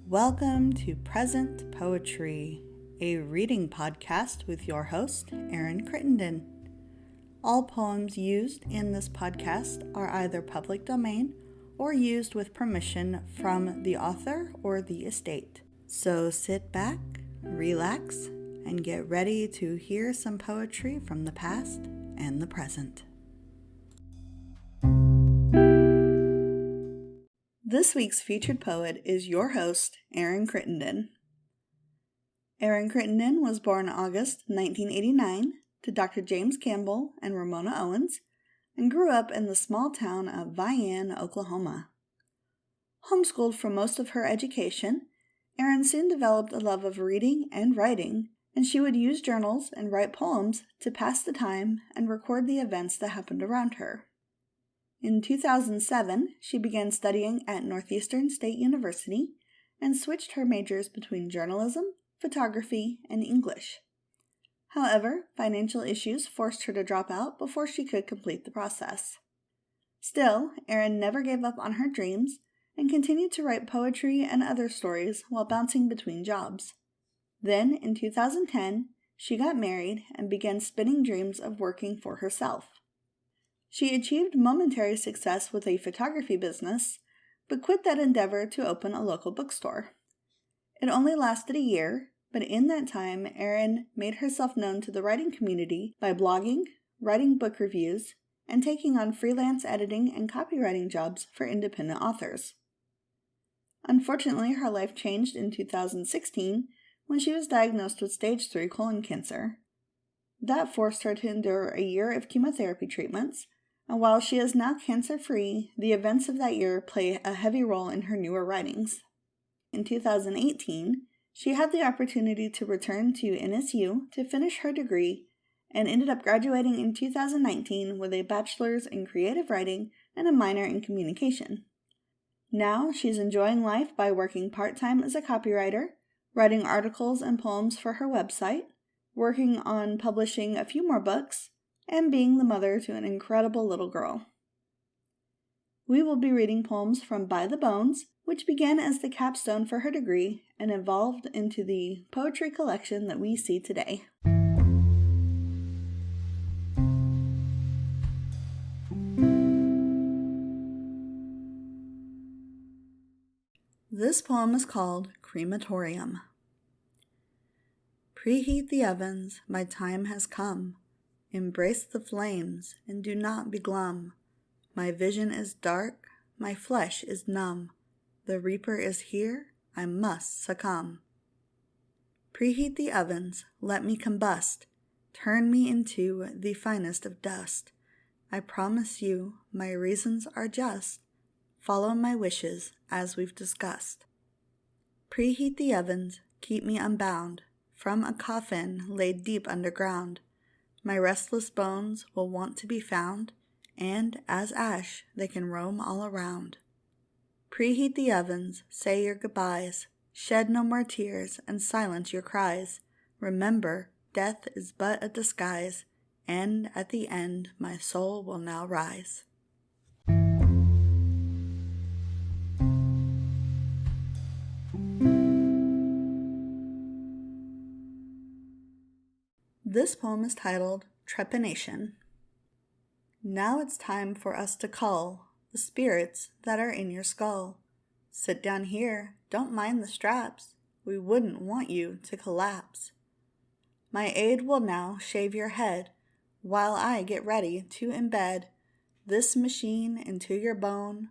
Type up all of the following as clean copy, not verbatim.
Welcome to Present Poetry, a reading podcast with your host, Erin Crittenden. All poems used in this podcast are either public domain or used with permission from the author or the estate. So sit back, relax, and get ready to hear some poetry from the past and the present. This week's featured poet is your host, Erin Crittenden. Erin Crittenden was born August 1989 to Dr. James Campbell and Ramona Owens and grew up in the small town of Vian, Oklahoma. Homeschooled for most of her education, Erin soon developed a love of reading and writing, and she would use journals and write poems to pass the time and record the events that happened around her. In 2007, she began studying at Northeastern State University and switched her majors between journalism, photography, and English. However, financial issues forced her to drop out before she could complete the process. Still, Erin never gave up on her dreams and continued to write poetry and other stories while bouncing between jobs. Then, in 2010, she got married and began spinning dreams of working for herself. She achieved momentary success with a photography business, but quit that endeavor to open a local bookstore. It only lasted a year, but in that time, Erin made herself known to the writing community by blogging, writing book reviews, and taking on freelance editing and copywriting jobs for independent authors. Unfortunately, her life changed in 2016 when she was diagnosed with stage 3 colon cancer. That forced her to endure a year of chemotherapy treatments, and while she is now cancer-free, the events of that year play a heavy role in her newer writings. In 2018, she had the opportunity to return to NSU to finish her degree and ended up graduating in 2019 with a bachelor's in creative writing and a minor in communication. Now she's enjoying life by working part-time as a copywriter, writing articles and poems for her website, working on publishing a few more books, and being the mother to an incredible little girl. We will be reading poems from By the Bones, which began as the capstone for her degree and evolved into the poetry collection that we see today. This poem is called Crematorium. Preheat the ovens, my time has come. Embrace the flames, and do not be glum. My vision is dark, my flesh is numb. The reaper is here, I must succumb. Preheat the ovens, let me combust. Turn me into the finest of dust. I promise you, my reasons are just. Follow my wishes, as we've discussed. Preheat the ovens, keep me unbound. From a coffin laid deep underground. My restless bones will want to be found, and as ash they can roam all around. Preheat the ovens, say your goodbyes, shed no more tears, and silence your cries. Remember, death is but a disguise, and at the end my soul will now rise. This poem is titled Trepanation. Now it's time for us to cull the spirits that are in your skull. Sit down here, don't mind the straps. We wouldn't want you to collapse. My aide will now shave your head while I get ready to embed this machine into your bone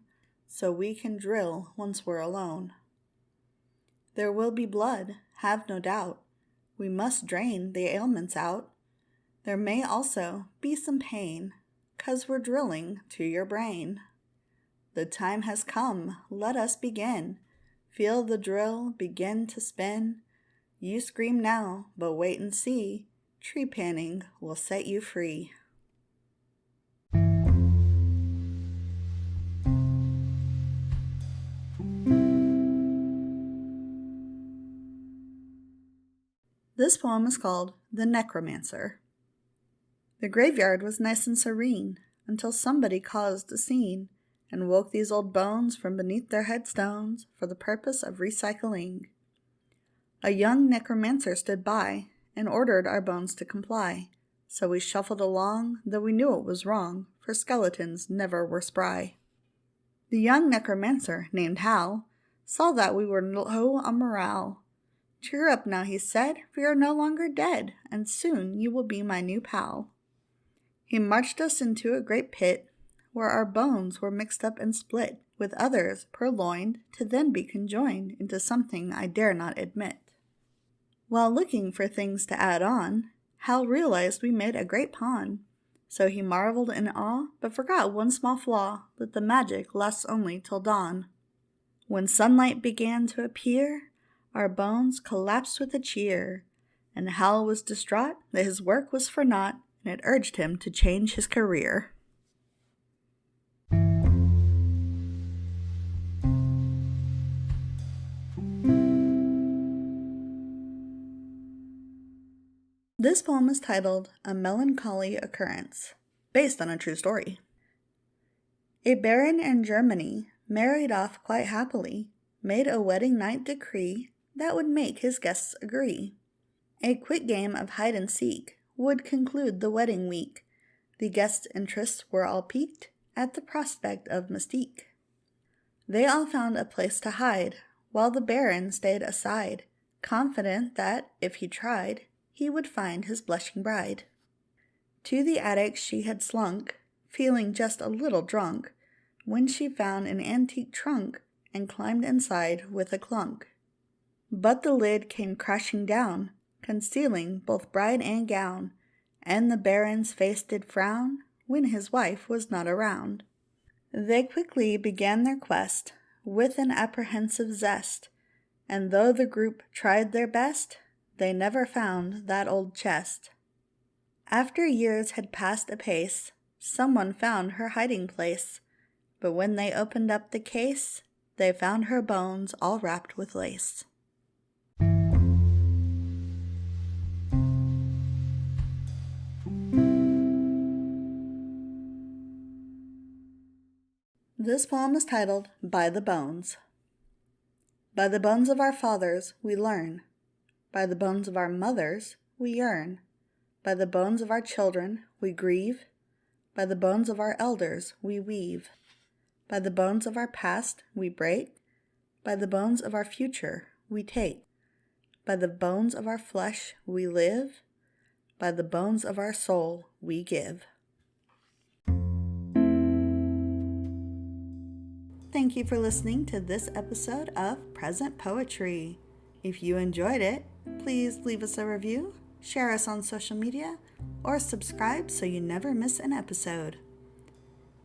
so we can drill once we're alone. There will be blood, have no doubt. We must drain the ailments out. There may also be some pain, 'cause we're drilling to your brain. The time has come, let us begin. Feel the drill begin to spin. You scream now, but wait and see. Trepanning will set you free. This poem is called The Necromancer. The graveyard was nice and serene until somebody caused a scene and woke these old bones from beneath their headstones for the purpose of recycling. A young necromancer stood by and ordered our bones to comply, so we shuffled along, though we knew it was wrong, for skeletons never were spry. The young necromancer, named Hal, saw that we were low on morale. "Cheer up now," he said, "we are no longer dead, and soon you will be my new pal." He marched us into a great pit, where our bones were mixed up and split, with others purloined, to then be conjoined into something I dare not admit. While looking for things to add on, Hal realized we made a great pawn, so he marveled in awe, but forgot one small flaw, that the magic lasts only till dawn. When sunlight began to appear, our bones collapsed with a cheer, and Hal was distraught that his work was for naught, and it urged him to change his career. This poem is titled A Melancholy Occurrence, based on a true story. A baron in Germany married off quite happily, made a wedding night decree that would make his guests agree. A quick game of hide and seek would conclude the wedding week. The guests' interests were all piqued at the prospect of mystique. They all found a place to hide, while the baron stayed aside, confident that, if he tried, he would find his blushing bride. To the attic she had slunk, feeling just a little drunk, when she found an antique trunk and climbed inside with a clunk. But the lid came crashing down, concealing both bride and gown, and the baron's face did frown when his wife was not around. They quickly began their quest with an apprehensive zest, and though the group tried their best, they never found that old chest. After years had passed apace, someone found her hiding place, but when they opened up the case, they found her bones all wrapped with lace. This poem is titled By the Bones. By the bones of our fathers we learn. By the bones of our mothers we yearn. By the bones of our children we grieve. By the bones of our elders we weave. By the bones of our past we break. By the bones of our future we take. By the bones of our flesh we live. By the bones of our soul we give. Thank you for listening to this episode of Present Poetry. If you enjoyed it, please leave us a review, share us on social media, or subscribe so you never miss an episode.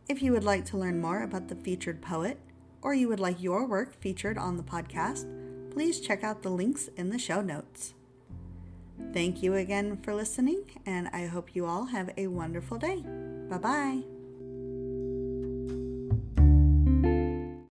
If you would like to learn more about the featured poet, or you would like your work featured on the podcast, please check out the links in the show notes. Thank you again for listening, and I hope you all have a wonderful day. Bye-bye.